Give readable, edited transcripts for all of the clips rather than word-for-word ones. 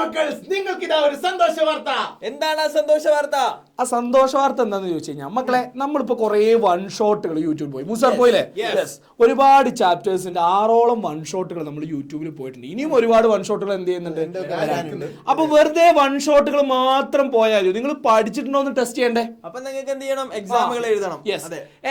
മക്കൾ, നിങ്ങൾക്ക് ഇതാ ഒരു സന്തോഷ വാർത്ത. എന്താണ് ആ സന്തോഷ വാർത്ത? ആ സന്തോഷ വാർത്ത എന്താന്ന് ചോദിച്ചു കഴിഞ്ഞാൽ, മക്കളെ നമ്മളിപ്പോ കുറെ വൺ ഷോട്ടുകൾ യൂട്യൂബിൽ പോയി. മുസാർ പോയില്ലേ? ഒരുപാട് ചാപ്റ്റേഴ്സിന്റെ 6ഓളം വൺ ഷോട്ടുകൾ നമ്മൾ യൂട്യൂബിൽ പോയിട്ടുണ്ട്. ഇനിയും ഒരുപാട് വൺ ഷോട്ടുകൾ എന്ത് ചെയ്യുന്നുണ്ട്. അപ്പൊ വെറുതെ വൺ ഷോട്ടുകൾ മാത്രം പോയാലും നിങ്ങൾ പഠിച്ചിട്ടുണ്ടോ എന്ന് ടെസ്റ്റ് ചെയ്യണ്ടേ? അപ്പൊ നിങ്ങൾക്ക് എന്ത് ചെയ്യണം? എക്സാമുകൾ എഴുതണം.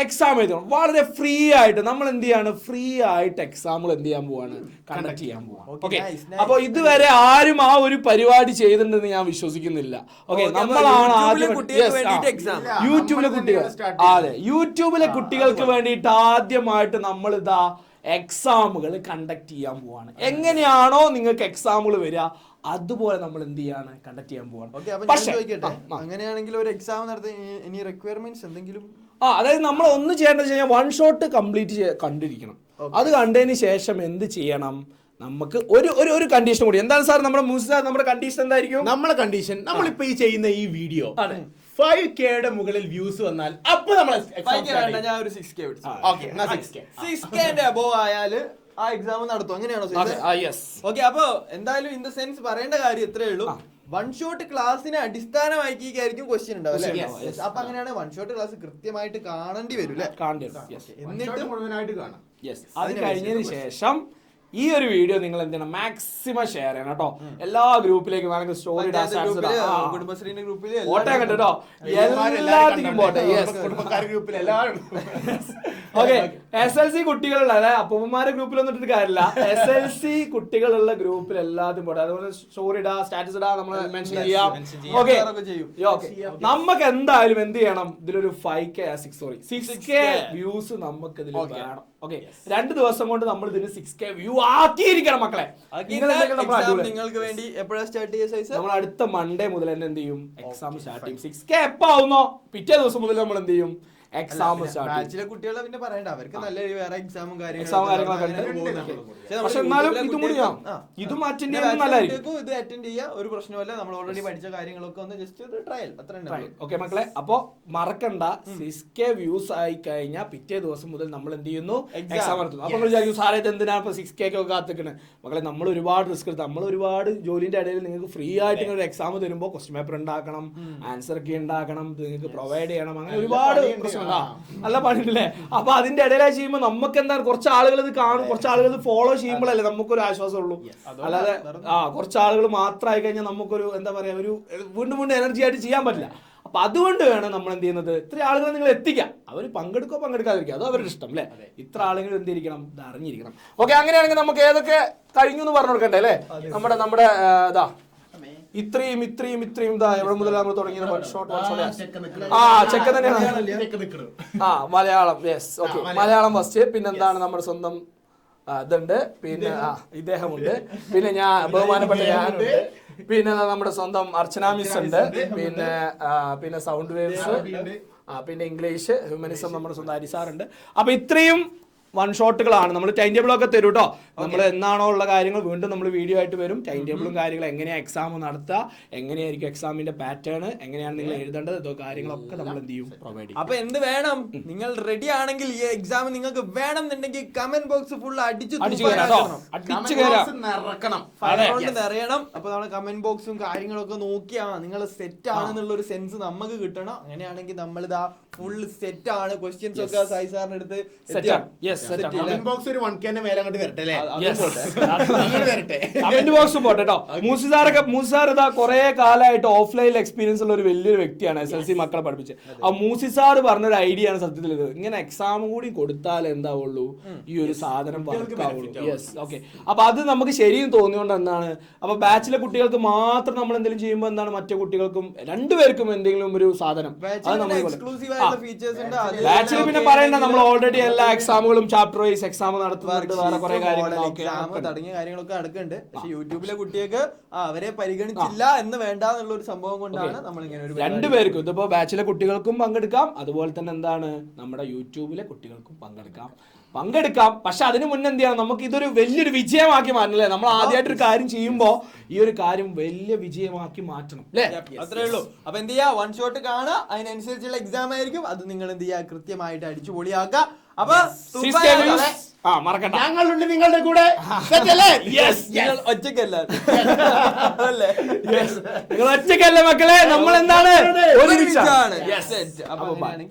എക്സാം എഴുതണം. വളരെ ഫ്രീ ആയിട്ട് നമ്മൾ എന്ത് ചെയ്യാണ്? ഫ്രീ ആയിട്ട് എക്സാമുകൾ എന്ത് ചെയ്യാൻ പോവാണ്? കണ്ടക്ട് ചെയ്യാൻ പോവാണ്. ഓക്കെ, അപ്പൊ ഇതുവരെ ആരും ആ ഒരു പരിപാടി ചെയ്തിട്ടുണ്ടെന്ന് ഞാൻ വിശ്വസിക്കുന്നില്ല. ഓക്കെ, നമ്മളാണ് ആദ്യം യൂട്യൂബിലെ കുട്ടികൾ, അതെ, യൂട്യൂബിലെ കുട്ടികൾക്ക് വേണ്ടിയിട്ട് ആദ്യമായിട്ട് നമ്മൾ ഇതാ എക്സാമുകൾ കണ്ടക്ട് ചെയ്യാൻ പോവാണ്. എങ്ങനെയാണോ നിങ്ങൾക്ക് എക്സാമുകൾ വരിക അതുപോലെ നമ്മൾ എന്ത് ചെയ്യാണ്? കണ്ടക്ട് ചെയ്യാൻ പോവാണ്. പക്ഷേ അങ്ങനെയാണെങ്കിൽ ഒരു എക്സാം നടത്താൻ ഇനി റിക്വയർമെന്റ്സ് എന്തെങ്കിലും അതായത് നമ്മൾ ഒന്ന് ചെയ്യേണ്ടത് വെച്ച് കഴിഞ്ഞാൽ വൺ ഷോട്ട് കംപ്ലീറ്റ് കണ്ടിരിക്കണം. അത് കണ്ടതിന് ശേഷം എന്ത് ചെയ്യണം? നമുക്ക് ഒരു കണ്ടീഷൻ കൂടി. എന്താണ് സാർ നമ്മുടെ കണ്ടീഷൻ എന്തായിരിക്കും? നമ്മളെ കണ്ടീഷൻ, നമ്മളിപ്പോ ഈ ചെയ്യുന്ന ഈ വീഡിയോ 5K മുകളിൽ വ്യൂസ് വന്നാൽ അപ്പൊ നമ്മൾ ഞാൻ ഒരു 6K അബോവ് ആയാല് ആ എക്സാം നടത്തും. അങ്ങനെയാണോ? ഓക്കെ, അപ്പൊ എന്തായാലും ഇൻ ദ സെൻസ് പറയേണ്ട കാര്യം ഇത്രയേ ഉള്ളൂ. വൺ ഷോട്ട് ക്ലാസ്സിനെ അടിസ്ഥാനമാക്കിയിരിക്കും ക്വസ്റ്റ്യൻ ഉണ്ടാവും. അപ്പൊ അങ്ങനെയാണ് വൺ ഷോട്ട് ക്ലാസ് കൃത്യമായിട്ട് കാണേണ്ടി വരും അല്ലെ? എന്നിട്ട് മുഴുവനായിട്ട് കാണാം. അത് കഴിഞ്ഞതിന് ശേഷം ഈ ഒരു വീഡിയോ നിങ്ങൾ എന്ത് ചെയ്യണം? മാക്സിമം ഷെയർ ചെയ്യണം കേട്ടോ. എല്ലാ ഗ്രൂപ്പിലേക്കും വേണമെങ്കിൽ സ്റ്റോറി കുടുംബശ്രീന്റെ ഗ്രൂപ്പിൽ പോട്ടെ കേട്ടോ, എല്ലാത്തിനും പോട്ടെ. ഓക്കെ, SLC കുട്ടികളുള്ള, അതായത് അപ്പൂപ്പന്മാരുടെ ഗ്രൂപ്പിലൊന്നും ഇട്ടിട്ട് കാര്യമില്ല, SLC കുട്ടികളുള്ള ഗ്രൂപ്പിൽ എല്ലാത്തിനും പോട്ടെ. അതുപോലെ സ്റ്റോറി ഇടാ, സ്റ്റാറ്റസ് ഇടാ, നമ്മൾ മെൻഷൻ ചെയ്യാം. ഓക്കെ, നമുക്ക് എന്തായാലും എന്ത് ചെയ്യണം? ഇതിലൊരു 6K വ്യൂസ് നമുക്ക് ഇതിൽ വേണം. ഓക്കെ, 2 ദിവസം കൊണ്ട് നമ്മൾ ഇതിന് 6K വ്യൂ ആക്കിയിരിക്കണം മക്കളെ. നിങ്ങൾക്ക് വേണ്ടി എപ്പോഴാണ് സ്റ്റാർട്ട് ചെയ്യുക? നമ്മൾ അടുത്ത മൺഡേ മുതൽ തന്നെ എന്ത് ചെയ്യും? എക്സാം സ്റ്റാർട്ട് ചെയ്യും. 6K എപ്പോ ആവുന്നോ പിറ്റേ ദിവസം മുതൽ നമ്മൾ എന്ത് ചെയ്യും? എക്സാം ബാച്ചിലെ കുട്ടികളെ പിന്നെ പറയണ്ട, അവർക്ക് നല്ല വേറെ എക്സാമും കാര്യങ്ങളൊക്കെ ഉണ്ട്. പക്ഷെ എന്നാലും ഇതും കൂടി ഇതും അറ്റൻഡ് ചെയ്യാൻ നല്ലതായിരിക്കും. ഇത് അറ്റൻഡ് ചെയ്യുക, ഒരു പ്രശ്നമല്ല. നമ്മൾ ഓൾറെഡി പഠിച്ച കാര്യങ്ങളൊക്കെ ഒന്ന് ജസ്റ്റ് ഒരു ട്രയൽ, അത്ര. ഓക്കെ മക്കളെ, അപ്പൊ മറക്കണ്ട, 6K വ്യൂസ് ആയി കഴിഞ്ഞാൽ പിറ്റേ ദിവസം മുതൽ നമ്മൾ എന്ത് ചെയ്യുന്നു? എക്സാം നടത്തുന്നു. അപ്പൊ നമ്മൾ വിചാരിക്കും സാറേ ഇത് എന്തിനാ ഇപ്പൊ 6K ഒക്കെ കാത്തിക്കണേ? മക്കളെ, നമ്മൾ ഒരുപാട് റിസ്ക് എടുത്ത്, നമ്മൾ ഒരുപാട് ജോലിന്റെ ഇടയിൽ നിങ്ങൾക്ക് ഫ്രീ ആയിട്ട് ഒരു എക്സാം തരുമ്പോൾ ക്വസ്റ്റ്യൻ പേപ്പർ ഉണ്ടാക്കണം, ആൻസർ കീ ഉണ്ടാക്കണം, നിങ്ങൾക്ക് പ്രൊവൈഡ് ചെയ്യണം, അങ്ങനെ ഒരുപാട് നല്ല പണിയില്ലേ? അപ്പൊ അതിന്റെ ഇടയിലായി ചെയ്യുമ്പോൾ നമുക്ക് എന്താണ്, കുറച്ച് ആളുകൾ ഇത് കാണും, കുറച്ച് ആളുകൾ ഇത് ഫോളോ ചെയ്യുമ്പോഴല്ലേ നമുക്കൊരു ആശ്വാസമുള്ളൂ. അല്ലാതെ കുറച്ച് ആളുകൾ മാത്രമായി കഴിഞ്ഞാൽ നമുക്കൊരു എന്താ പറയാ, ഒരു വീണ്ടും എനർജി ആയിട്ട് ചെയ്യാൻ പറ്റില്ല. അപ്പൊ അതുകൊണ്ട് വേണം നമ്മൾ എന്ത് ചെയ്യുന്നത്, ഇത്ര ആളുകൾ നിങ്ങൾ എത്തിക്കാം. അവർ പങ്കെടുക്കാതിരിക്കുക, അത് അവരുടെ ഇഷ്ടം അല്ലെ. ഇത്ര ആളുകൾ എന്തിരിക്കണം? ഇത് അറിഞ്ഞിരിക്കണം. ഓക്കെ, അങ്ങനെയാണെങ്കിൽ നമുക്ക് ഏതൊക്കെ കഴിഞ്ഞു എന്ന് പറഞ്ഞു കൊടുക്കണ്ടേ അല്ലെ? നമ്മുടെ ഇതാ ഇത്രയും എവിടെ മുതൽ നമ്മൾ തുടങ്ങിയത്? ചെക്ക തന്നെയാണ്. Malayalam, yes. Okay, Malayalam first. പിന്നെന്താണ് നമ്മുടെ സ്വന്തം ഇതുണ്ട്, പിന്നെ ഇദ്ദേഹമുണ്ട്, പിന്നെ ഞാൻ ബഹുമാനപ്പെട്ട ഞാനുണ്ട്, പിന്നെ നമ്മുടെ സ്വന്തം അർച്ചന മിസ് ഉണ്ട്, പിന്നെ സൗണ്ട് വേവ്സ്, പിന്നെ ഇംഗ്ലീഷ് ഹ്യൂമനിസം നമ്മുടെ സ്വന്തം അരിസാറുണ്ട്. അപ്പൊ ഇത്രയും വൺ ഷോട്ടുകളാണ്. നമ്മൾ ടൈം ടേബിൾ ഒക്കെ തരും കേട്ടോ. നമ്മൾ എന്നാണോ ഉള്ള കാര്യങ്ങൾ വീണ്ടും നമ്മൾ വീഡിയോ ആയിട്ട് വരും. ടൈം ടേബിളും കാര്യങ്ങളും, എങ്ങനെയാണ് എക്സാം നടത്തുക, എങ്ങനെയായിരിക്കും എക്സാമിന്റെ പാറ്റേൺ, എങ്ങനെയാണ് നിങ്ങൾ എഴുതേണ്ടത്, ഇതോ കാര്യങ്ങളൊക്കെ നമ്മൾ എന്ത് ചെയ്യും? പ്രൊവൈഡ് ചെയ്യും. അപ്പൊ എന്ത് വേണം? നിങ്ങൾ റെഡി ആണെങ്കിൽ ഈ എക്സാം നിങ്ങൾക്ക് വേണം എന്നുണ്ടെങ്കിൽ കമന്റ് ബോക്സ് ഫുൾ നിറയണം. അപ്പൊ നമ്മൾ കമന്റ് ബോക്സും കാര്യങ്ങളൊക്കെ നോക്കിയാ നിങ്ങൾ സെറ്റ് ആണെന്നുള്ള ഒരു സെൻസ് നമുക്ക് കിട്ടണം. അങ്ങനെയാണെങ്കിൽ നമ്മൾ ഇതാ ഫുൾ സെറ്റ് ആണ്. ക്വസ്റ്റ്യൻസ് ഒക്കെ സായിസാറിന് എടുത്ത് കമന്റ് ബോക്സ് ഒരു 1K മേലെ അങ്ങോട്ട് വരട്ടെ അല്ലേ? കമന്റ് ബോക്സ് പോട്ടെ കേട്ടോ. മൂസിസാർ ഇതാ കുറെ കാലമായിട്ട് ഓഫ്ലൈനിൽ എക്സ്പീരിയൻസ് ഉള്ള ഒരു വലിയൊരു വ്യക്തിയാണ്, SLC മക്കളെ പഠിപ്പിച്ച്. ആ മൂസിസാർ പറഞ്ഞൊരു ഐഡിയ ആണ് സത്യത്തിൽ ഇത്. ഇങ്ങനെ എക്സാം കൂടി കൊടുത്താൽ എന്താവുള്ളൂ, ഈ ഒരു സാധനം വർക്ക് ആവുള്ളൂ. Yes, okay. അപ്പൊ അത് നമുക്ക് ശരിയും തോന്നിയോണ്ട് എന്താണ്, അപ്പൊ ബാച്ചിലെ കുട്ടികൾക്ക് മാത്രം നമ്മൾ എന്തെങ്കിലും ചെയ്യുമ്പോൾ എന്താണ്, മറ്റു കുട്ടികൾക്കും രണ്ടുപേർക്കും എന്തെങ്കിലും ഒരു സാധനം അത് നമ്മൾ ബാച്ചിൽ പിന്നെ പറയണ്ട. നമ്മൾ ഓൾറെഡി എല്ലാ എക്സാമുകളും ചാപ്റ്റർ വൈസ് എക്സാം നടത്തുന്നുണ്ട്, വേറെ കുറെ കാര്യങ്ങൾ തുടങ്ങിയ കാര്യങ്ങളൊക്കെ നടക്കുന്നുണ്ട്. പക്ഷെ യൂട്യൂബിലെ കുട്ടികൾക്ക് അവരെ പരിഗണിച്ചില്ല എന്ന് വേണ്ട എന്നുള്ള ഒരു സംഭവം കൊണ്ടാണ് നമ്മൾ ഇങ്ങനെ ഒരു രണ്ടുപേർക്കും, ഇതിപ്പോ ബാച്ചിലെ കുട്ടികൾക്കും പങ്കെടുക്കാം, അതുപോലെ തന്നെ എന്താണ് നമ്മുടെ യൂട്യൂബിലെ കുട്ടികൾക്കും പങ്കെടുക്കാം. പക്ഷെ അതിന് മുന്നേ എന്ത് ചെയ്യണം, നമുക്ക് ഇതൊരു വലിയൊരു വിജയമാക്കി മാറ്റണല്ലേ. നമ്മൾ ആദ്യമായിട്ട് ഒരു കാര്യം ചെയ്യുമ്പോൾ ഈ ഒരു കാര്യം വലിയ വിജയമാക്കി മാറ്റണം അല്ലേ? അത്രേ ഉള്ളൂ. അപ്പൊ എന്ത് ചെയ്യാ, വൺ ഷോട്ട് കാണുക, അതിനനുസരിച്ചുള്ള എക്സാം ആയിരിക്കും. അത് നിങ്ങൾ എന്ത് ചെയ്യുക, കൃത്യമായിട്ട് അടിച്ചു പൊളിയാക്കുക. അപ്പൊ മറക്കണ്ട, ഞങ്ങളുണ്ട് നിങ്ങളുടെ കൂടെ. Set അല്ലേ? നിങ്ങൾ ഒറ്റയ്ക്കല്ല അല്ലേ? നിങ്ങൾ ഒറ്റയ്ക്കല്ല മക്കളെ, നമ്മൾ എന്താണ് ഒരുമിച്ചാണ്. Yes. അപ്പൊ